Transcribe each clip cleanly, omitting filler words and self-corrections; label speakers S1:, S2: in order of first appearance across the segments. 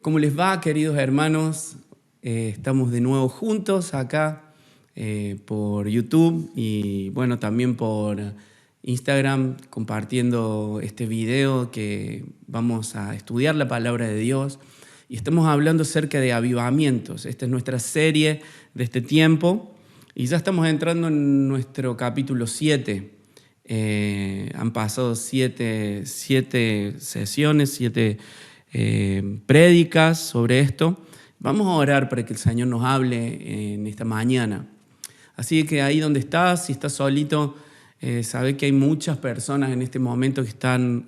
S1: ¿Cómo les va, queridos hermanos? Estamos de nuevo juntos acá por YouTube y bueno, también por Instagram compartiendo este video que vamos a estudiar la palabra de Dios y estamos hablando acerca de avivamientos. Esta es nuestra serie de este tiempo y ya estamos entrando en nuestro capítulo 7. Han pasado siete sesiones, 7 prédicas sobre esto. Vamos a orar para que el Señor nos hable en esta mañana. Así que ahí donde estás, si estás solito, sabe que hay muchas personas en este momento que están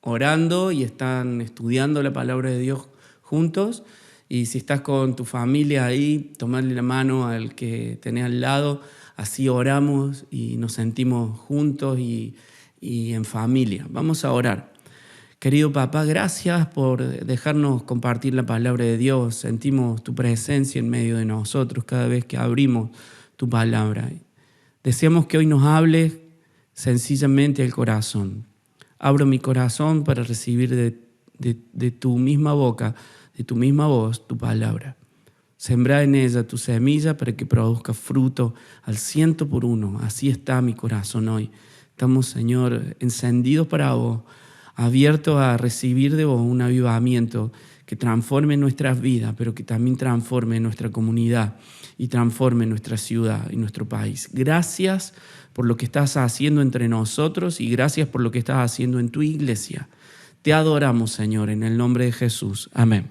S1: orando y están estudiando la palabra de Dios juntos. Y si estás con tu familia ahí, tomarle la mano al que tenés al lado, así oramos y nos sentimos juntos y en familia. Vamos a orar. Querido papá, gracias por dejarnos compartir la palabra de Dios. Sentimos tu presencia en medio de nosotros cada vez que abrimos tu palabra. Deseamos que hoy nos hables sencillamente el corazón. Abro mi corazón para recibir de tu misma boca, de tu misma voz, tu palabra. Sembra en ella tu semilla para que produzca fruto al 100%. Así está mi corazón hoy. Estamos, Señor, encendidos para vos, abiertos a recibir de vos un avivamiento que transforme nuestras vidas, pero que también transforme nuestra comunidad y transforme nuestra ciudad y nuestro país. Gracias por lo que estás haciendo entre nosotros y gracias por lo que estás haciendo en tu iglesia. Te adoramos, Señor, en el nombre de Jesús. Amén.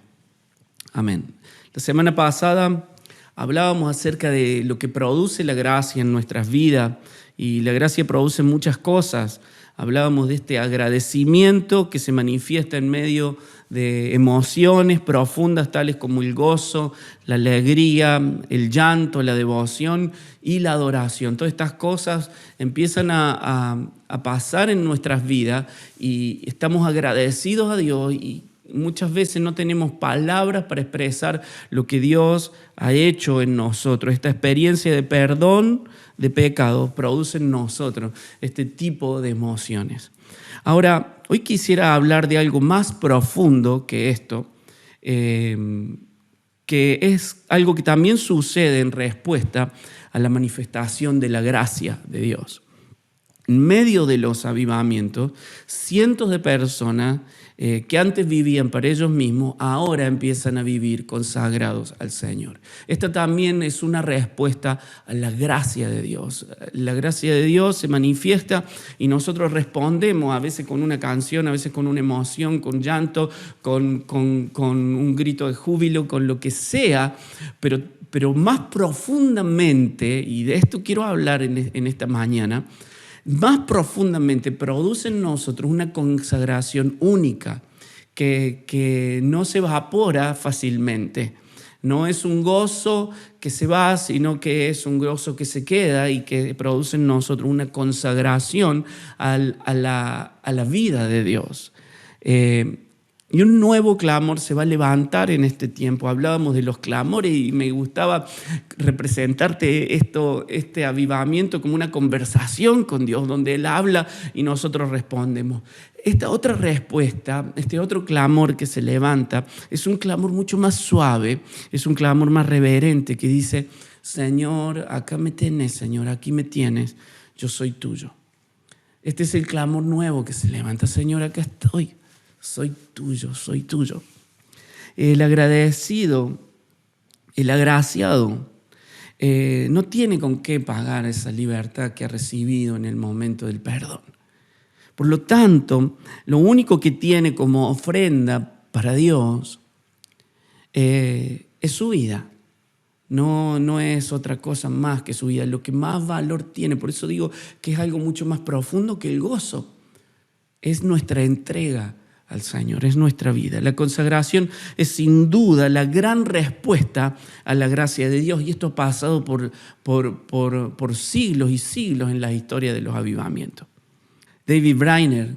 S1: Amén. La semana pasada hablábamos acerca de lo que produce la gracia en nuestras vidas y la gracia produce muchas cosas. Hablábamos de este agradecimiento que se manifiesta en medio de emociones profundas tales como el gozo, la alegría, el llanto, la devoción y la adoración. Todas estas cosas empiezan a pasar en nuestras vidas y estamos agradecidos a Dios y muchas veces no tenemos palabras para expresar lo que Dios ha hecho en nosotros. Esta experiencia de perdón de pecados produce en nosotros este tipo de emociones. Ahora, hoy quisiera hablar de algo más profundo que esto, que es algo que también sucede en respuesta a la manifestación de la gracia de Dios. En medio de los avivamientos, cientos de personas que antes vivían para ellos mismos, ahora empiezan a vivir consagrados al Señor. Esta también es una respuesta a la gracia de Dios. La gracia de Dios se manifiesta y nosotros respondemos a veces con una canción, a veces con una emoción, con llanto, con un grito de júbilo, con lo que sea, pero más profundamente, y de esto quiero hablar en esta mañana, más profundamente produce en nosotros una consagración única que no se evapora fácilmente. No es un gozo que se va, sino que es un gozo que se queda y que produce en nosotros una consagración a la vida de Dios. Y un nuevo clamor se va a levantar en este tiempo. Hablábamos de los clamores y me gustaba representarte este avivamiento como una conversación con Dios, donde Él habla y nosotros respondemos. Esta otra respuesta, este otro clamor que se levanta, es un clamor mucho más suave, es un clamor más reverente que dice: Señor, acá me tenés, Señor, aquí me tienes, yo soy tuyo. Este es el clamor nuevo que se levanta: Señor, acá estoy. Soy tuyo, soy tuyo. El agradecido, el agraciado, no tiene con qué pagar esa libertad que ha recibido en el momento del perdón. Por lo tanto, lo único que tiene como ofrenda para Dios es su vida. No es otra cosa más que su vida. Lo que más valor tiene, por eso digo que es algo mucho más profundo que el gozo. Es nuestra entrega al Señor, es nuestra vida. La consagración es sin duda la gran respuesta a la gracia de Dios y esto ha pasado por siglos y siglos en la historia de los avivamientos. David Brainerd,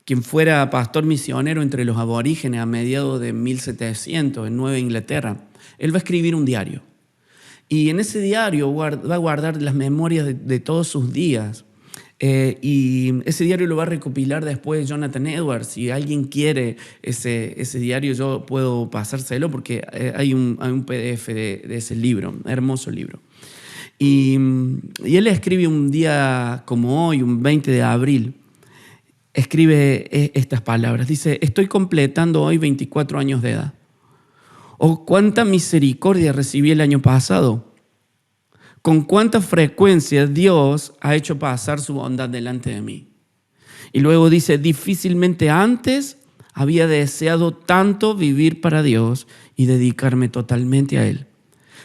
S1: quien fuera pastor misionero entre los aborígenes a mediados de 1700 en Nueva Inglaterra, él va a escribir un diario y en ese diario va a guardar las memorias de todos sus días. Y ese diario lo va a recopilar después Jonathan Edwards. Si alguien quiere ese diario, yo puedo pasárselo porque hay un PDF de ese libro, hermoso libro. Y él escribe un día como hoy, un 20 de abril, escribe estas palabras. Dice: estoy completando hoy 24 años de edad. Oh, cuánta misericordia recibí el año pasado. Con cuánta frecuencia Dios ha hecho pasar su bondad delante de mí. Y luego dice: difícilmente antes había deseado tanto vivir para Dios y dedicarme totalmente a Él.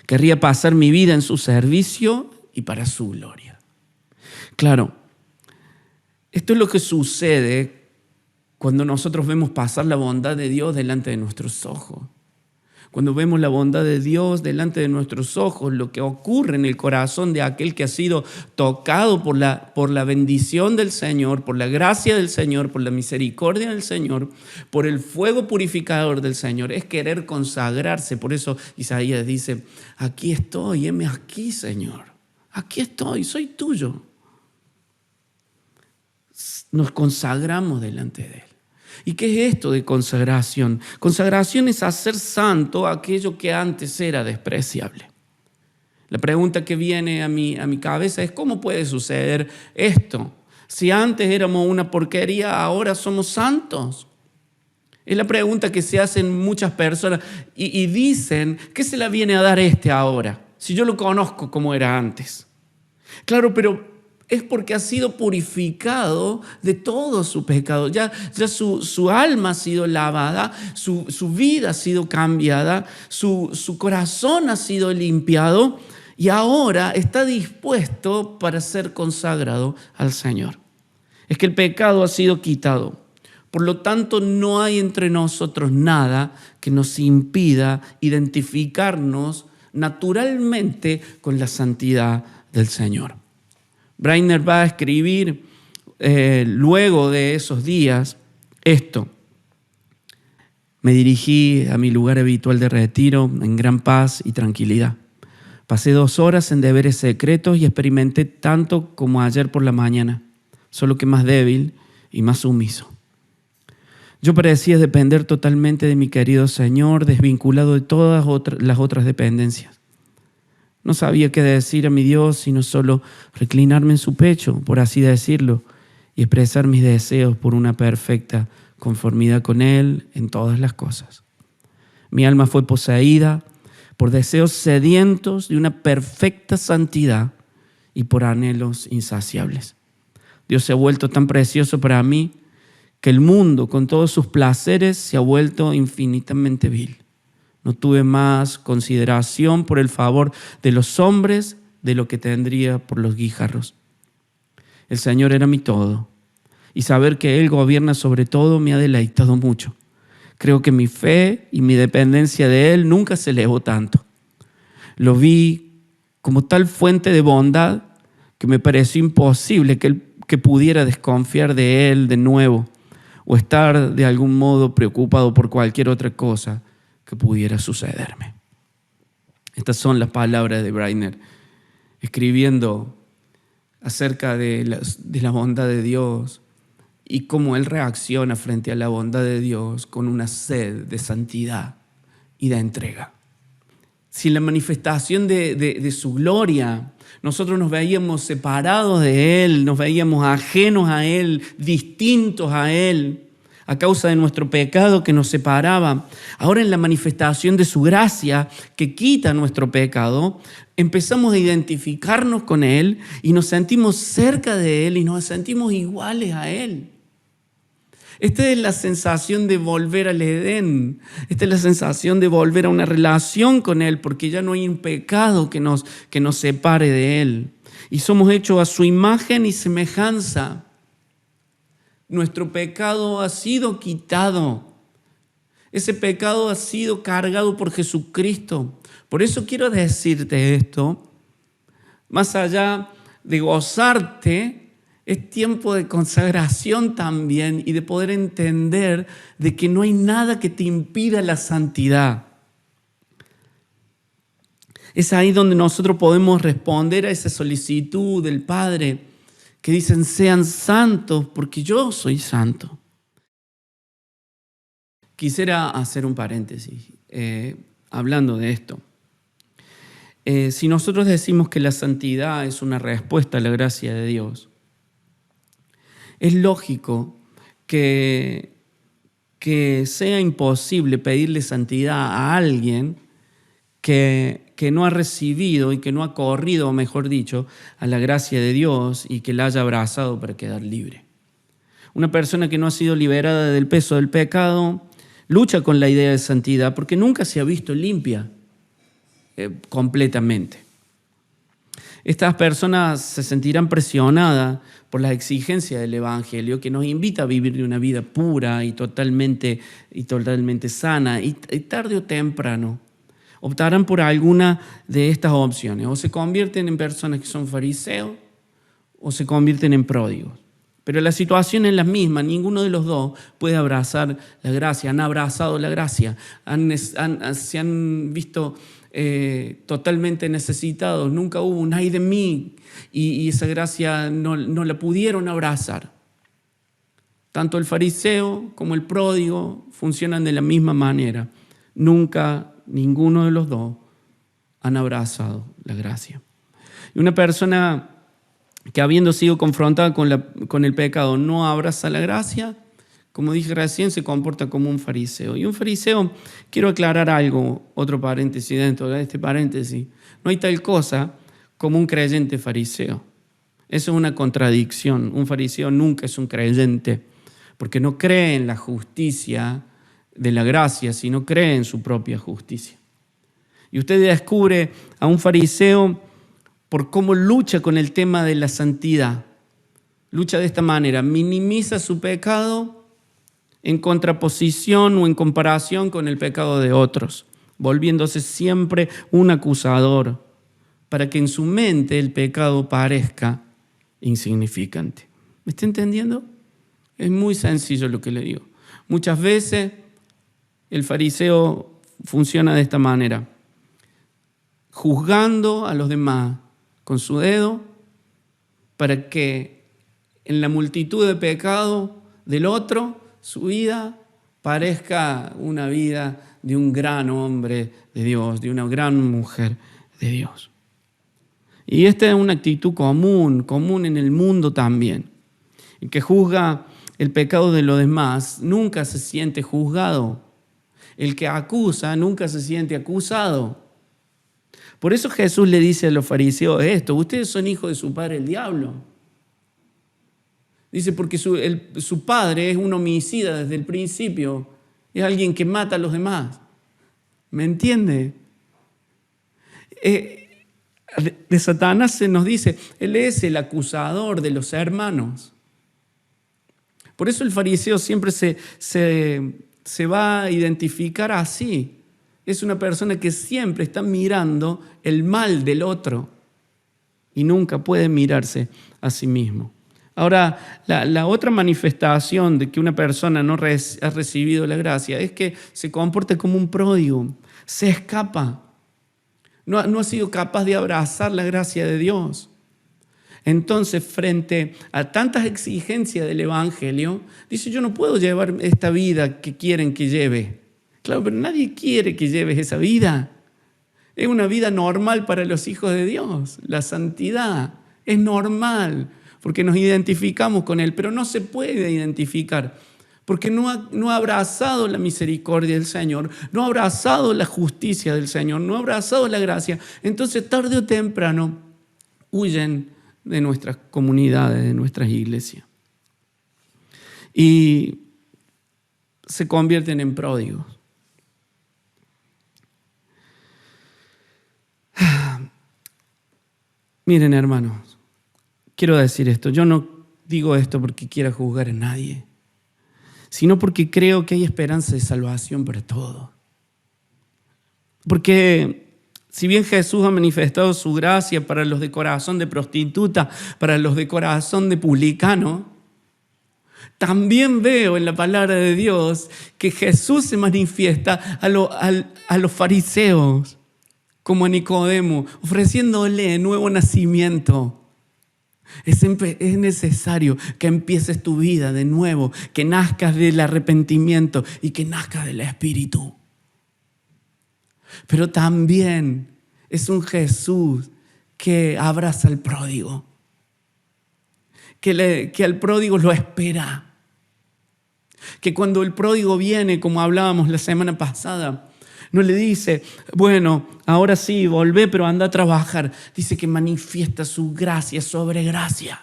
S1: Querría pasar mi vida en su servicio y para su gloria. Claro, esto es lo que sucede cuando nosotros vemos pasar la bondad de Dios delante de nuestros ojos. Cuando vemos la bondad de Dios delante de nuestros ojos, lo que ocurre en el corazón de aquel que ha sido tocado por la bendición del Señor, por la gracia del Señor, por la misericordia del Señor, por el fuego purificador del Señor, es querer consagrarse. Por eso Isaías dice: aquí estoy, heme aquí, Señor. Aquí estoy, soy tuyo. Nos consagramos delante de Él. ¿Y qué es esto de consagración? Consagración es hacer santo aquello que antes era despreciable. La pregunta que viene a mi cabeza es: ¿cómo puede suceder esto? Si antes éramos una porquería, ahora somos santos. Es la pregunta que se hacen muchas personas y dicen: ¿qué se la viene a dar ahora? Si yo lo conozco como era antes. Claro, pero es porque ha sido purificado de todo su pecado. Ya su alma ha sido lavada, su vida ha sido cambiada, su corazón ha sido limpiado y ahora está dispuesto para ser consagrado al Señor. Es que el pecado ha sido quitado. Por lo tanto, no hay entre nosotros nada que nos impida identificarnos naturalmente con la santidad del Señor. Brainer va a escribir luego de esos días esto: me dirigí a mi lugar habitual de retiro en gran paz y tranquilidad. Pasé 2 horas en deberes secretos y experimenté tanto como ayer por la mañana, solo que más débil y más sumiso. Yo parecía depender totalmente de mi querido Señor, desvinculado de todas las otras dependencias. No sabía qué decir a mi Dios, sino solo reclinarme en su pecho, por así decirlo, y expresar mis deseos por una perfecta conformidad con Él en todas las cosas. Mi alma fue poseída por deseos sedientos de una perfecta santidad y por anhelos insaciables. Dios se ha vuelto tan precioso para mí que el mundo, con todos sus placeres, se ha vuelto infinitamente vil. No tuve más consideración por el favor de los hombres de lo que tendría por los guijarros. El Señor era mi todo, y saber que Él gobierna sobre todo me ha deleitado mucho. Creo que mi fe y mi dependencia de Él nunca se elevó tanto. Lo vi como tal fuente de bondad que me pareció imposible que pudiera desconfiar de Él de nuevo o estar de algún modo preocupado por cualquier otra cosa que pudiera sucederme. Estas son las palabras de Brainer, escribiendo acerca de la bondad de Dios y cómo Él reacciona frente a la bondad de Dios con una sed de santidad y de entrega. Si en la manifestación de su gloria nosotros nos veíamos separados de Él, nos veíamos ajenos a Él, distintos a Él, a causa de nuestro pecado que nos separaba, ahora en la manifestación de su gracia que quita nuestro pecado, empezamos a identificarnos con Él y nos sentimos cerca de Él y nos sentimos iguales a Él. Esta es la sensación de volver al Edén. Esta es la sensación de volver a una relación con Él, porque ya no hay un pecado que nos separe de Él. Y somos hechos a su imagen y semejanza. Nuestro pecado ha sido quitado. Ese pecado ha sido cargado por Jesucristo. Por eso quiero decirte esto. Más allá de gozarte, es tiempo de consagración también y de poder entender de que no hay nada que te impida la santidad. Es ahí donde nosotros podemos responder a esa solicitud del Padre que dicen sean santos porque yo soy santo. Quisiera hacer un paréntesis hablando de esto. Si nosotros decimos que la santidad es una respuesta a la gracia de Dios, es lógico que sea imposible pedirle santidad a alguien que no ha recibido y que no ha corrido, o mejor dicho, a la gracia de Dios y que la haya abrazado para quedar libre. Una persona que no ha sido liberada del peso del pecado lucha con la idea de santidad porque nunca se ha visto limpia completamente. Estas personas se sentirán presionadas por las exigencias del Evangelio que nos invita a vivir de una vida pura y totalmente sana, y tarde o temprano optarán por alguna de estas opciones. O se convierten en personas que son fariseos o se convierten en pródigos. Pero la situación es la misma, ninguno de los dos puede abrazar la gracia, han abrazado la gracia, se han visto totalmente necesitados, nunca hubo un ay de mí y esa gracia no la pudieron abrazar. Tanto el fariseo como el pródigo funcionan de la misma manera, nunca ninguno de los dos han abrazado la gracia. Y una persona que habiendo sido confrontada con el pecado no abraza la gracia, como dije recién, se comporta como un fariseo. Y un fariseo, quiero aclarar algo, otro paréntesis dentro de este paréntesis, no hay tal cosa como un creyente fariseo. Eso es una contradicción. Un fariseo nunca es un creyente, porque no cree en la justicia de la gracia, sino cree en su propia justicia. Y usted descubre a un fariseo por cómo lucha con el tema de la santidad. Lucha de esta manera, minimiza su pecado en contraposición o en comparación con el pecado de otros, volviéndose siempre un acusador, para que en su mente el pecado parezca insignificante. ¿Me está entendiendo? Es muy sencillo lo que le digo. Muchas veces el fariseo funciona de esta manera, juzgando a los demás con su dedo para que en la multitud de pecados del otro, su vida parezca una vida de un gran hombre de Dios, de una gran mujer de Dios. Y esta es una actitud común en el mundo también. El que juzga el pecado de los demás nunca se siente juzgado. El que acusa nunca se siente acusado. Por eso Jesús le dice a los fariseos esto: ustedes son hijos de su padre el diablo. Dice, porque su padre es un homicida desde el principio, es alguien que mata a los demás. ¿Me entiende? De Satanás se nos dice, él es el acusador de los hermanos. Por eso el fariseo siempre se va a identificar así. Es una persona que siempre está mirando el mal del otro y nunca puede mirarse a sí mismo. Ahora, la otra manifestación de que una persona no ha recibido la gracia es que se comporta como un pródigo, se escapa, no ha sido capaz de abrazar la gracia de Dios. Entonces, frente a tantas exigencias del Evangelio, dice, yo no puedo llevar esta vida que quieren que lleve. Claro, pero nadie quiere que lleves esa vida. Es una vida normal para los hijos de Dios. La santidad es normal porque nos identificamos con Él, pero no se puede identificar porque no ha abrazado la misericordia del Señor, no ha abrazado la justicia del Señor, no ha abrazado la gracia. Entonces, tarde o temprano, huyen de nuestras comunidades, de nuestras iglesias. Y se convierten en pródigos. Miren, hermanos, quiero decir esto. Yo no digo esto porque quiera juzgar a nadie, sino porque creo que hay esperanza de salvación para todos. Porque si bien Jesús ha manifestado su gracia para los de corazón de prostituta, para los de corazón de publicano, también veo en la palabra de Dios que Jesús se manifiesta a los fariseos, como a Nicodemo, ofreciéndole nuevo nacimiento. Es necesario que empieces tu vida de nuevo, que nazcas del arrepentimiento y que nazcas del Espíritu. Pero también es un Jesús que abraza al pródigo, que al pródigo lo espera. Que cuando el pródigo viene, como hablábamos la semana pasada, no le dice, bueno, ahora sí, volvé, pero anda a trabajar. Dice que manifiesta su gracia sobre gracia.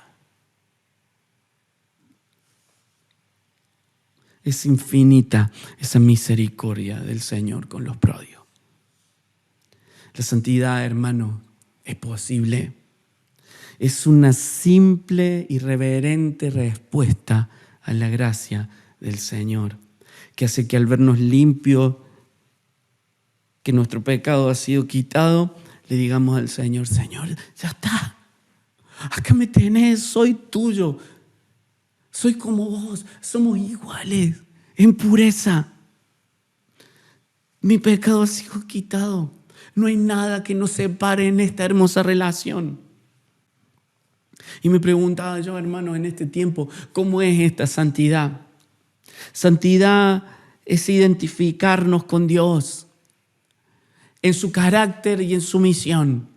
S1: Es infinita esa misericordia del Señor con los pródigos. La santidad, hermano, es posible. Es una simple y reverente respuesta a la gracia del Señor, que hace que al vernos limpios, que nuestro pecado ha sido quitado, le digamos al Señor, Señor, ya está, acá me tenés, soy tuyo, soy como vos, somos iguales en pureza. Mi pecado ha sido quitado, no hay nada que nos separe en esta hermosa relación. Y me preguntaba yo, hermano, en este tiempo, ¿cómo es esta santidad? Santidad es identificarnos con Dios en su carácter y en su misión.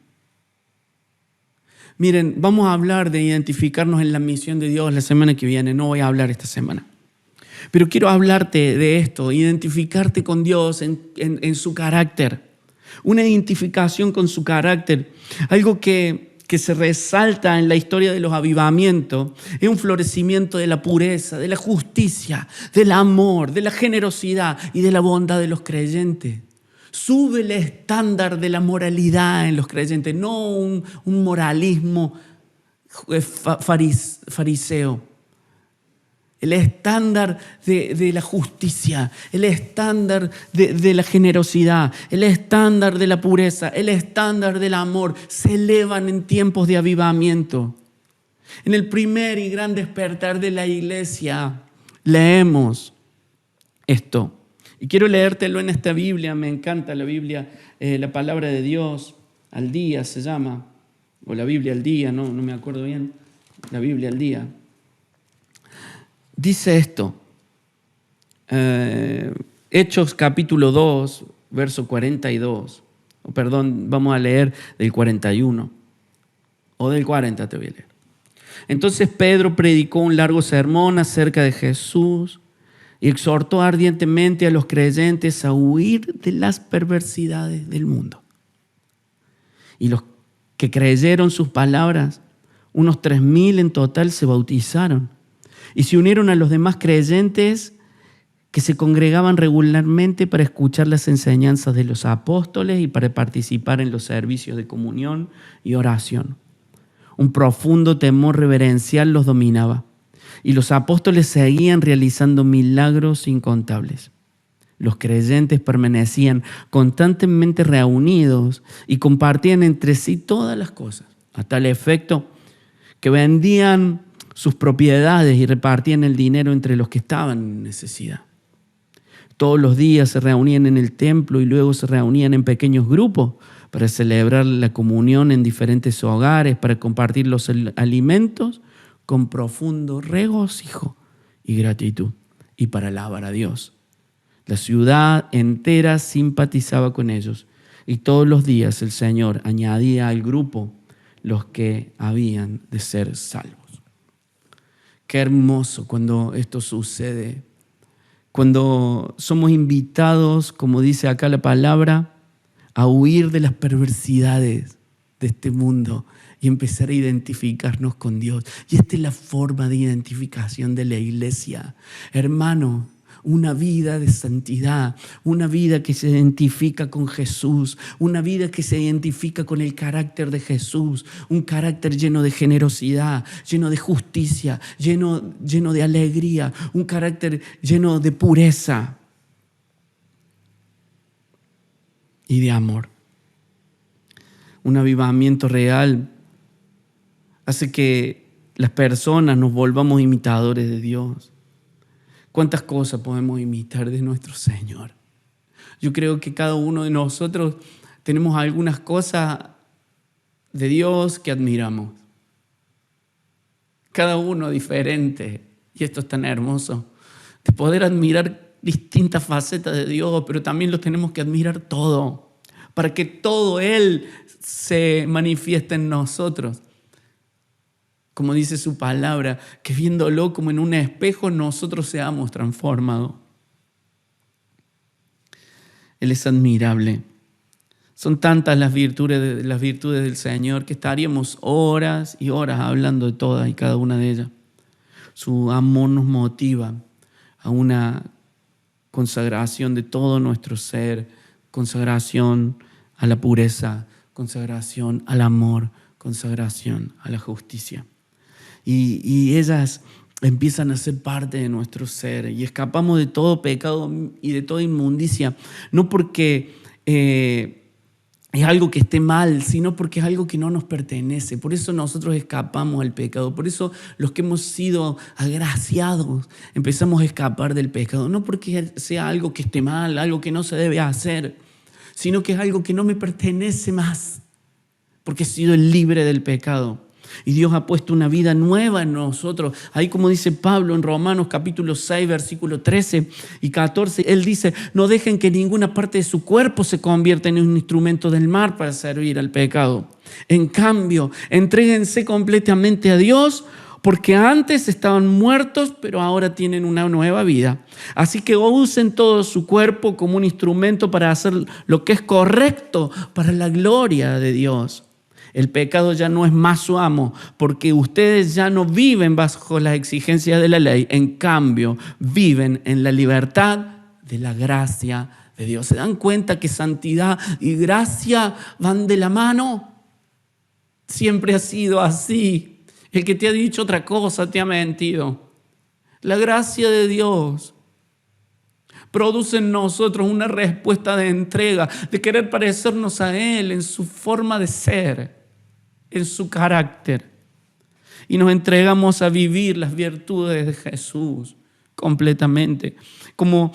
S1: Miren, vamos a hablar de identificarnos en la misión de Dios la semana que viene. No voy a hablar esta semana. Pero quiero hablarte de esto, identificarte con Dios en su carácter. Una identificación con su carácter. Algo que se resalta en la historia de los avivamientos es un florecimiento de la pureza, de la justicia, del amor, de la generosidad y de la bondad de los creyentes. Sube el estándar de la moralidad en los creyentes, no un moralismo fariseo. El estándar de la justicia, el estándar de la generosidad, el estándar de la pureza, el estándar del amor se elevan en tiempos de avivamiento. En el primer y gran despertar de la iglesia leemos esto. Y quiero leértelo en esta Biblia, me encanta la Biblia, la palabra de Dios al día se llama, o la Biblia al día, no me acuerdo bien, la Biblia al día. Dice esto, Hechos capítulo 2, verso 42, vamos a leer del 41, o del 40 te voy a leer. Entonces Pedro predicó un largo sermón acerca de Jesús y exhortó ardientemente a los creyentes a huir de las perversidades del mundo. Y los que creyeron sus palabras, unos 3,000 en total, se bautizaron y se unieron a los demás creyentes que se congregaban regularmente para escuchar las enseñanzas de los apóstoles y para participar en los servicios de comunión y oración. Un profundo temor reverencial los dominaba. Y los apóstoles seguían realizando milagros incontables. Los creyentes permanecían constantemente reunidos y compartían entre sí todas las cosas, a tal efecto que vendían sus propiedades y repartían el dinero entre los que estaban en necesidad. Todos los días se reunían en el templo y luego se reunían en pequeños grupos para celebrar la comunión en diferentes hogares, para compartir los alimentos con profundo regocijo y gratitud, y para alabar a Dios. La ciudad entera simpatizaba con ellos, y todos los días el Señor añadía al grupo los que habían de ser salvos. Qué hermoso cuando esto sucede, cuando somos invitados, como dice acá la palabra, a huir de las perversidades de este mundo y empezar a identificarnos con Dios. Y esta es la forma de identificación de la iglesia. Hermano, una vida de santidad, una vida que se identifica con Jesús, una vida que se identifica con el carácter de Jesús, un carácter lleno de generosidad, lleno de justicia, lleno de alegría, un carácter lleno de pureza y de amor. Un avivamiento real hace que las personas nos volvamos imitadores de Dios. ¿Cuántas cosas podemos imitar de nuestro Señor? Yo creo que cada uno de nosotros tenemos algunas cosas de Dios que admiramos. cada uno diferente. Y esto es tan hermoso, de poder admirar distintas facetas de Dios, pero también lo tenemos que admirar todo, para que todo Él se manifieste en nosotros. Como dice su palabra, que viéndolo como en un espejo, nosotros seamos transformados. Él es admirable. Son tantas las virtudes del Señor que estaríamos horas y horas hablando de todas y cada una de ellas. Su amor nos motiva a una consagración de todo nuestro ser, consagración a la pureza, consagración al amor, consagración a la justicia. Y ellas empiezan a ser parte de nuestro ser y escapamos de todo pecado y de toda inmundicia, no porque es algo que esté mal, sino porque es algo que no nos pertenece. Por eso nosotros escapamos al pecado. Por eso los que hemos sido agraciados empezamos a escapar del pecado. No porque sea algo que esté mal, algo que no se debe hacer, sino que es algo que no me pertenece más, porque he sido libre del pecado. Y Dios ha puesto una vida nueva en nosotros. Ahí, como dice Pablo en Romanos capítulo 6, versículos 13 y 14, él dice: no dejen que ninguna parte de su cuerpo se convierta en un instrumento del mal para servir al pecado. En cambio, entréguense completamente a Dios, porque antes estaban muertos, pero ahora tienen una nueva vida. Así que usen todo su cuerpo como un instrumento para hacer lo que es correcto para la gloria de Dios. El pecado ya no es más su amo, porque ustedes ya no viven bajo las exigencias de la ley. En cambio, viven en la libertad de la gracia de Dios. ¿Se dan cuenta que santidad y gracia van de la mano? Siempre ha sido así. El que te ha dicho otra cosa te ha mentido. La gracia de Dios produce en nosotros una respuesta de entrega, de querer parecernos a Él en su forma de ser, en su carácter. Y nos entregamos a vivir las virtudes de Jesús completamente. No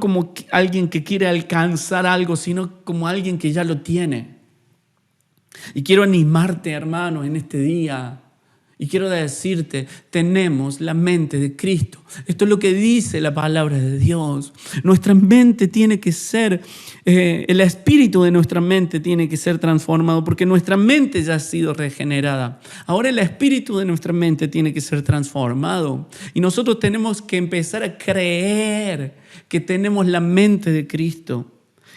S1: como alguien que quiere alcanzar algo, sino como alguien que ya lo tiene. Y quiero animarte, hermano, en este día. Y quiero decirte, tenemos la mente de Cristo. Esto es lo que dice la palabra de Dios. Nuestra mente tiene que ser, el espíritu de nuestra mente tiene que ser transformado, porque nuestra mente ya ha sido regenerada. Ahora el espíritu de nuestra mente tiene que ser transformado. Y nosotros tenemos que empezar a creer que tenemos la mente de Cristo.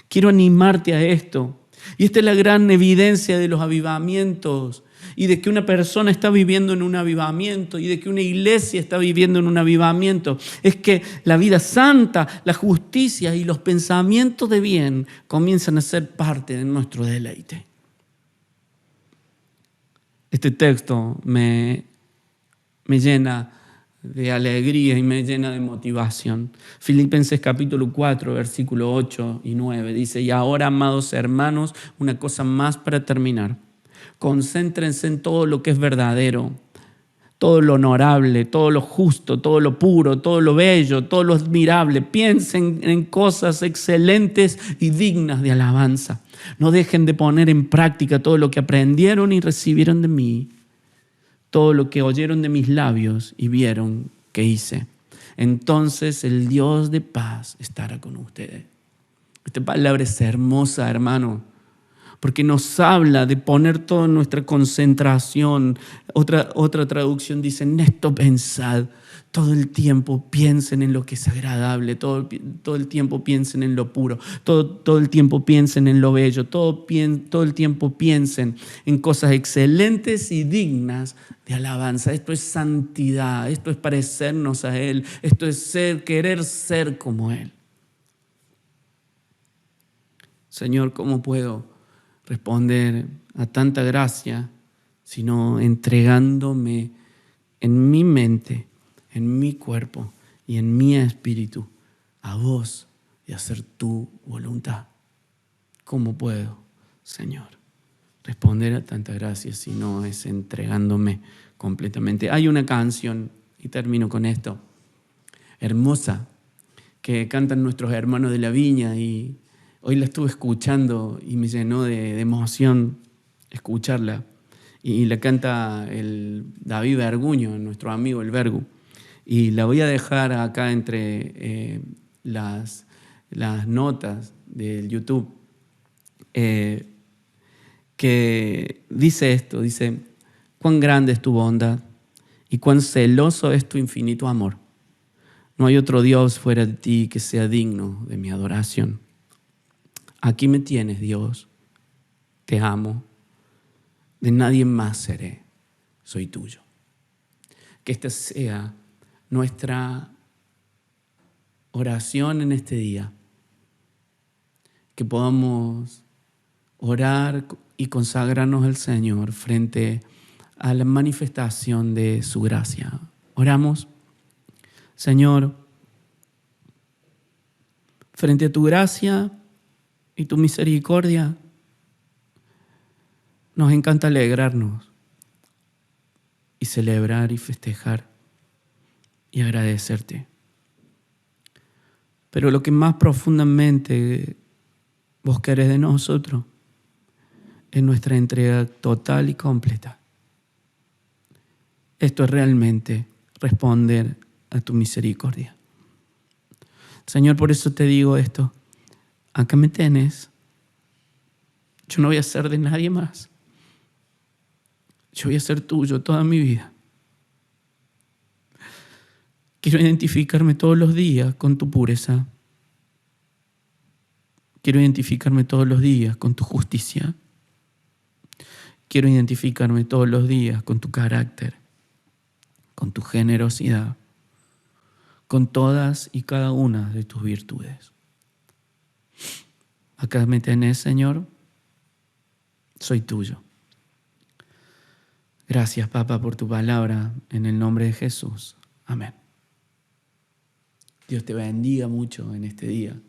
S1: Quiero animarte a esto. Y esta es la gran evidencia de los avivamientos, y de que una persona está viviendo en un avivamiento, y de que una iglesia está viviendo en un avivamiento. Es que la vida santa, la justicia y los pensamientos de bien comienzan a ser parte de nuestro deleite. Este texto me llena de alegría y me llena de motivación. Filipenses capítulo 4, versículo 8 y 9 dice: y ahora, amados hermanos, una cosa más para terminar. Concéntrense en todo lo que es verdadero, todo lo honorable, todo lo justo, todo lo puro, todo lo bello, todo lo admirable. Piensen en cosas excelentes y dignas de alabanza. No dejen de poner en práctica todo lo que aprendieron y recibieron de mí, todo lo que oyeron de mis labios y vieron que hice. Entonces el Dios de paz estará con ustedes. Esta palabra es hermosa, hermano, porque nos habla de poner toda nuestra concentración. Otra traducción dice: en esto pensad. Todo el tiempo piensen en lo que es agradable, todo el tiempo piensen en lo puro, todo el tiempo piensen en lo bello, todo el tiempo piensen en cosas excelentes y dignas de alabanza. Esto es santidad, esto es parecernos a Él, esto es querer ser como Él. Señor, ¿cómo puedo responder a tanta gracia, sino entregándome en mi mente, en mi cuerpo y en mi espíritu a vos y hacer tu voluntad? ¿Cómo puedo, Señor, responder a tanta gracia si no es entregándome completamente? Hay una canción, y termino con esto, hermosa, que cantan nuestros hermanos de la Viña, y hoy la estuve escuchando y me llenó de emoción escucharla. y la canta el David Verguño, nuestro amigo el Vergu. Y la voy a dejar acá entre las notas del YouTube, que dice esto, dice: cuán grande es tu bondad y cuán celoso es tu infinito amor. No hay otro Dios fuera de ti que sea digno de mi adoración. Aquí me tienes, Dios, te amo, de nadie más seré, soy tuyo. Que esta sea nuestra oración en este día, que podamos orar y consagrarnos al Señor frente a la manifestación de su gracia. Oramos. Señor, frente a tu gracia y tu misericordia, nos encanta alegrarnos y celebrar y festejar y agradecerte. Pero lo que más profundamente vos querés de nosotros es nuestra entrega total y completa. Esto es realmente responder a tu misericordia. Señor, por eso te digo esto. Acá me tenés. Yo no voy a ser de nadie más. Yo voy a ser tuyo toda mi vida. Quiero identificarme todos los días con tu pureza. Quiero identificarme todos los días con tu justicia. Quiero identificarme todos los días con tu carácter, con tu generosidad, con todas y cada una de tus virtudes. Acá me tenés, Señor. Soy tuyo. Gracias, Papa, por tu palabra. En el nombre de Jesús. Amén. Dios te bendiga mucho en este día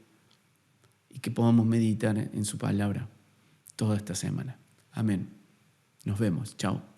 S1: y que podamos meditar en su palabra toda esta semana. Amén. Nos vemos. Chao.